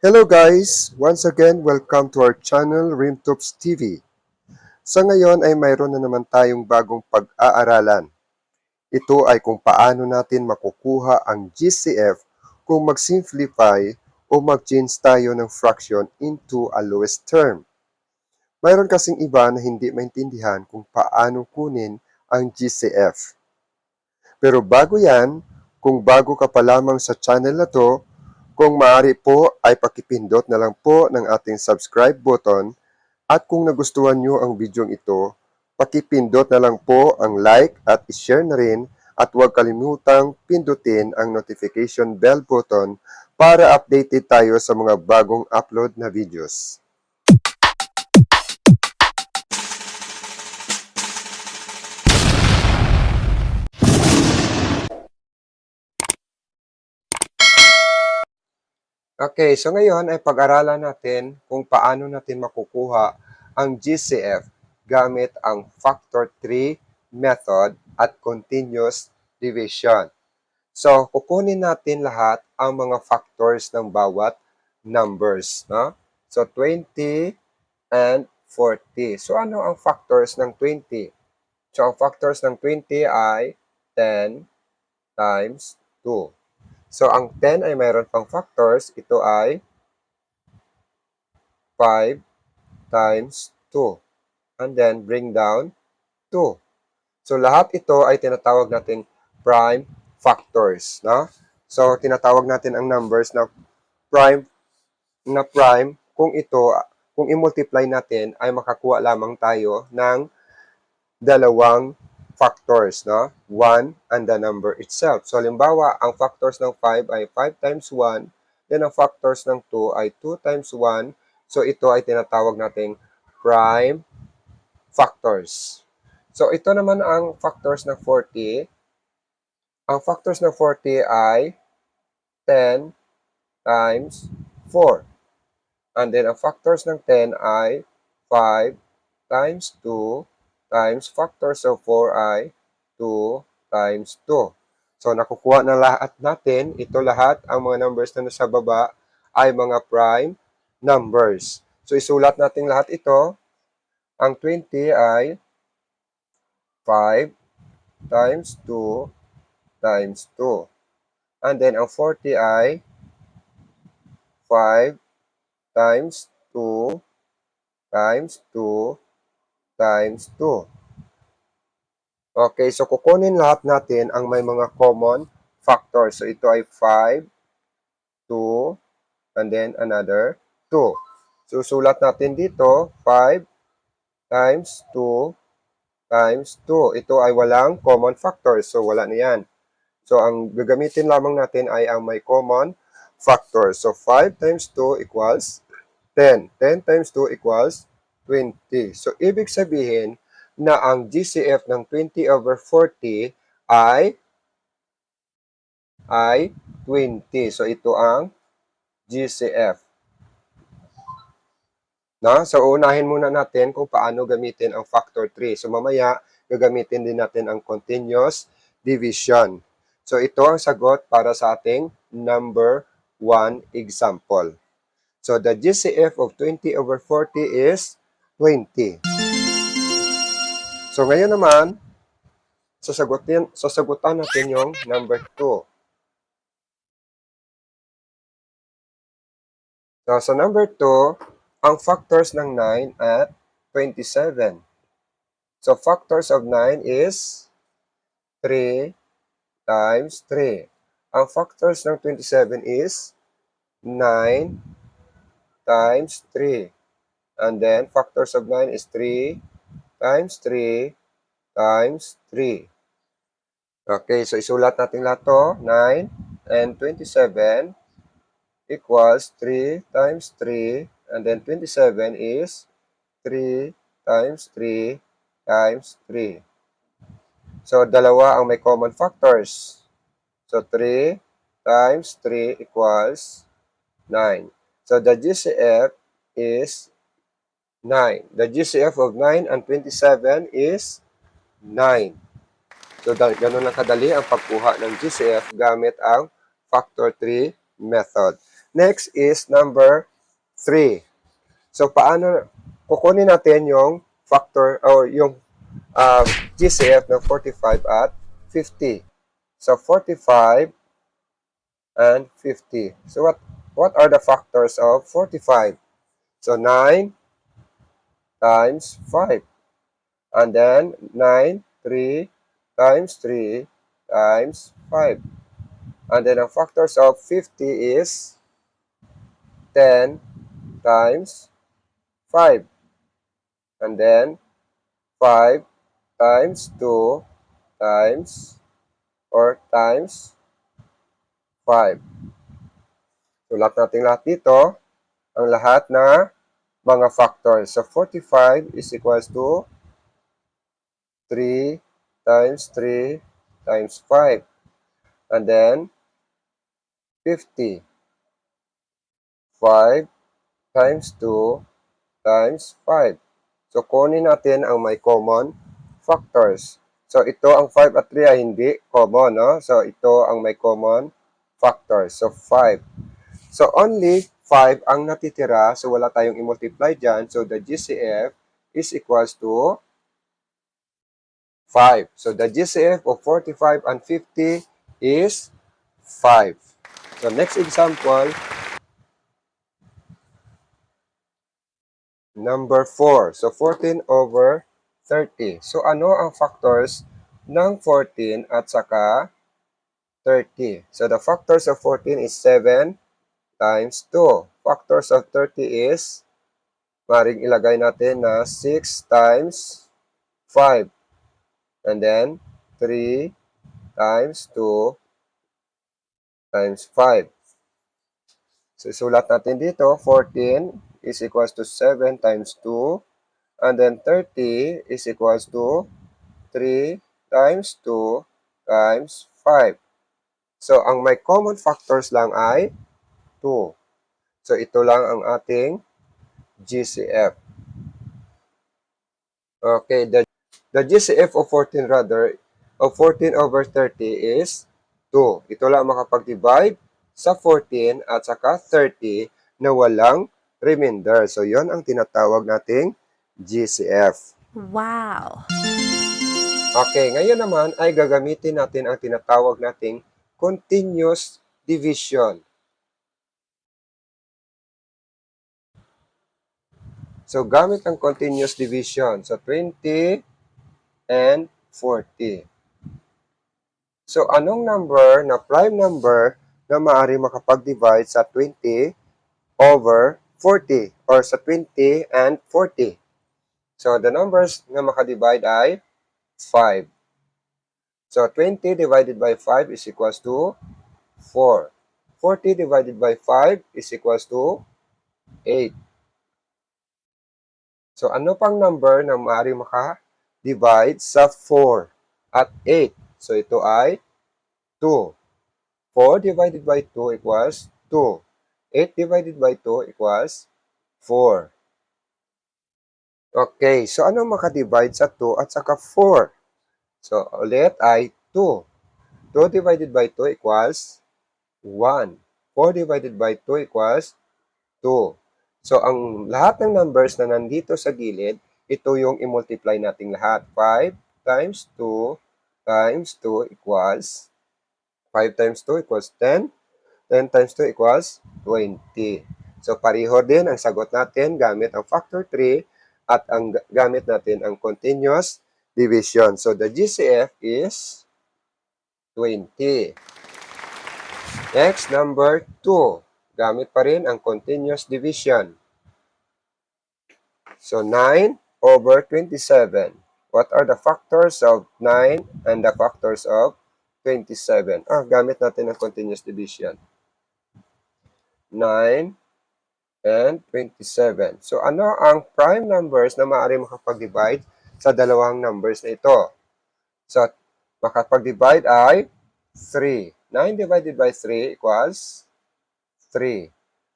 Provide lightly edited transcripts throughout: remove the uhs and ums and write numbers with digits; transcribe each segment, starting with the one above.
Hello guys! Once again, welcome to our channel, RemtopsTv. Sa ngayon ay mayroon na naman tayong bagong pag-aaralan. Ito ay kung paano natin makukuha ang GCF kung mag-simplify o mag-change tayo ng fraction into a lowest term. Mayroon kasing iba na hindi maintindihan kung paano kunin ang GCF. Pero bago yan, kung bago ka pa lamang sa channel na to, kung maaari po ay pakipindot na lang po ng ating subscribe button at kung nagustuhan nyo ang video ito, pakipindot na lang po ang like at ishare na rin at huwag kalimutang pindutin ang notification bell button para updated tayo sa mga bagong upload na videos. Okay, so ngayon ay pag-aralan natin kung paano natin makukuha ang GCF gamit ang factor 3 method at continuous division. So, kukunin natin lahat ang mga factors ng bawat numbers. No? So, 20 and 40. So, ano ang factors ng 20? So, ang factors ng 20 ay 10 times 2. So, ang 10 ay mayroon pang factors. Ito ay 5 times 2. And then, bring down 2. So, lahat ito ay tinatawag natin prime factors. No? So, tinatawag natin ang numbers na prime kung i-multiply natin, ay makakuha lamang tayo ng dalawang factors, no? 1 and the number itself. So, halimbawa, ang factors ng 5 ay 5 times 1, then ang factors ng 2 ay 2 times 1. So, ito ay tinatawag nating prime factors. So, ito naman ang factors ng 40. Ang factors ng 40 ay 10 times 4. And then, ang factors ng 10 ay 5 times 2 times factors of 4 ay 2 times 2. So, nakukuha na lahat natin. Ito lahat, ang mga numbers na nasa baba ay mga prime numbers. So, isulat natin lahat ito. Ang 20 ay 5 times 2 times 2. And then, ang 40 ay 5 times 2 times 2 times 2. Okay, so kukunin lahat natin ang may mga common factors. So, ito ay 5, 2, and then another 2. So, sulat natin dito, 5 times 2 times 2. Ito ay walang common factors. So, wala na yan. So, ang gagamitin lamang natin ay ang may common factors. So, 5 times 2 equals 10. 10 times 2 equals 20. So, ibig sabihin na ang GCF ng 20 over 40 ay 20. So, ito ang GCF. No? So, unahin muna natin kung paano gamitin ang factor 3. So, mamaya, gagamitin din natin ang continuous division. So, ito ang sagot para sa ating number 1 example. So, the GCF of 20 over 40 is 20. So, ngayon naman, sasagutan natin yung number 2. So, sa number 2, ang factors ng 9 at 27. So, factors of 9 is 3 times 3. Ang factors ng 27 is 9 times 3. And then, factors of 9 is 3 times 3 times 3. Okay, so isulat natin lahat to. 9 and 27 equals 3 times 3. And then 27 is 3 times 3 times 3. So, dalawa ang may common factors. So, 3 times 3 equals 9. So, the GCF is 9. The GCF of 9 and 27 is 9. So, ganun lang kadali ang pagkuha ng GCF gamit ang factor 3 method. Next is number 3. So, paano kukunin natin yung factor or yung GCF ng 45 at 50. So, 45 and 50. So, what are the factors of 45? So, 9 times 5. And then, 9, 3 times 3 times 5. And then, ang factors of 50 is 10 times 5. And then, 5 times 2 times or times 5. Sulat natin lahat dito, ang lahat na mga factors. So, 45 is equals to 3 times 3 times 5. And then, 50. 5 times 2 times 5. So, kunin natin ang may common factors. So, ito ang 5 at 3 ay hindi common, no? So, ito ang may common factors. So, 5. So, only 5 ang natitira. So, wala tayong i-multiply dyan. So, the GCF is equals to 5. So, the GCF of 45 and 50 is 5. So, next example, number 4. So, 14 over 30. So, ano ang factors ng 14 at saka 30? So, the factors of 14 is 7 times 2. Factors of 30 is, maring ilagay natin na 6 times 5. And then, 3 times 2 times 5. So, sulat natin dito, 14 is equals to 7 times 2. And then, 30 is equals to 3 times 2 times 5. So, ang may common factors lang ay 2. So, ito lang ang ating GCF. Okay, the GCF of 14 rather, of 14 over 30 is 2. Ito lang makapag-divide sa 14 at saka 30 na walang remainder. So, yon ang tinatawag nating GCF. Wow! Okay, ngayon naman ay gagamitin natin ang tinatawag nating continuous division. So, gamit ang continuous division. So, 20 and 40. So, anong number na prime number na maaari makapag-divide sa 20 over 40 or sa 20 and 40? So, the numbers na makadivide ay 5. So, 20 divided by 5 is equals to 4. 40 divided by 5 is equals to 8. So, ano pang number na maaari maka-divide sa 4 at 8? So, ito ay 2. 4 divided by 2 equals 2. 8 divided by 2 equals 4. Okay, so ano maka-divide sa 2 at saka 4? So, ulit ay 2. 2 divided by 2 equals 1. 4 divided by 2 equals 2. So, ang lahat ng numbers na nandito sa gilid, ito yung i-multiply nating lahat. 5 times 2 times 2 equals 5 times 2 equals 10. 10 times 2 equals 20. So, pareho din ang sagot natin gamit ang factor 3 at ang gamit natin ang continuous division. So, the GCF is 20. Next, number 2. Gamit pa rin ang continuous division. So, 9 over 27. What are the factors of 9 and the factors of 27? Gamit natin ang continuous division. 9 and 27. So, ano ang prime numbers na maaari makapag-divide sa dalawang numbers na ito? So, makapag-divide ay 3. 9 divided by 3 equals 3.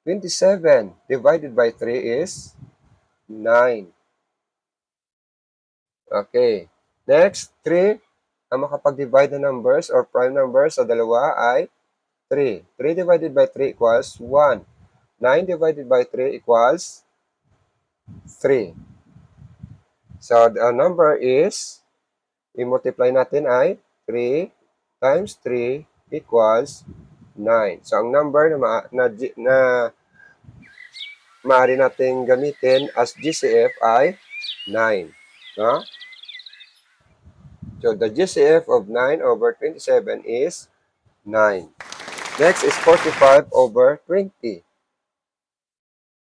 27 divided by 3 is 9. Okay. Next, 3. Ang makapag-divide na numbers or prime numbers sa dalawa ay 3. 3 divided by 3 equals 1. 9 divided by 3 equals 3. So, the number is, i-multiply natin ay 3 times 3 equals 9. So, ang number na maaari natin gamitin as GCF ay 9. No? So, the GCF of 9 over 27 is 9. Next is 45 over 20.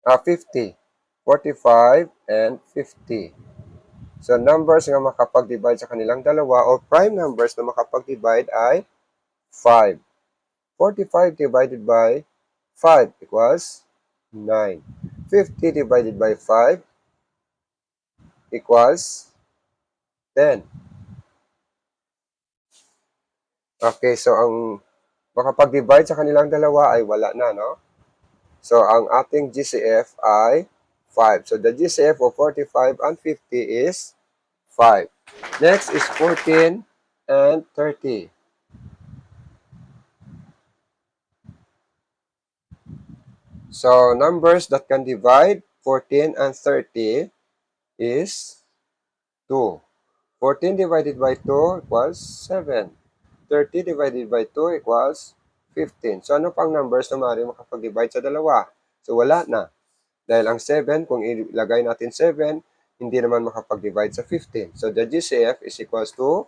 50. 45 and 50. So, numbers na makapag-divide sa kanilang dalawa o prime numbers na makapag-divide ay 5. 45 divided by 5 equals 9. 50 divided by 5 equals 10. Okay, so ang makapag-divide sa kanilang dalawa ay wala na, no? So, ang ating GCF ay 5. So, the GCF of 45 and 50 is 5. Next is 14 and 30. So, numbers that can divide 14 and 30 is 2. 14 divided by 2 equals 7. 30 divided by 2 equals 15. So, ano pang numbers na maaari makapag-divide sa dalawa? So, wala na. Dahil ang 7, kung ilagay natin 7, hindi naman makapag-divide sa 15. So, the GCF is equals to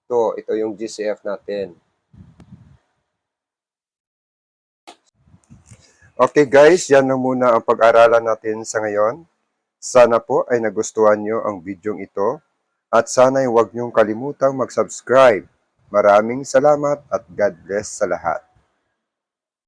2. Ito yung GCF natin. Okay guys, yan na muna ang pag-aralan natin sa ngayon. Sana po ay nagustuhan nyo ang video ito. At sana'y huwag nyong kalimutang mag-subscribe. Maraming salamat at God bless sa lahat.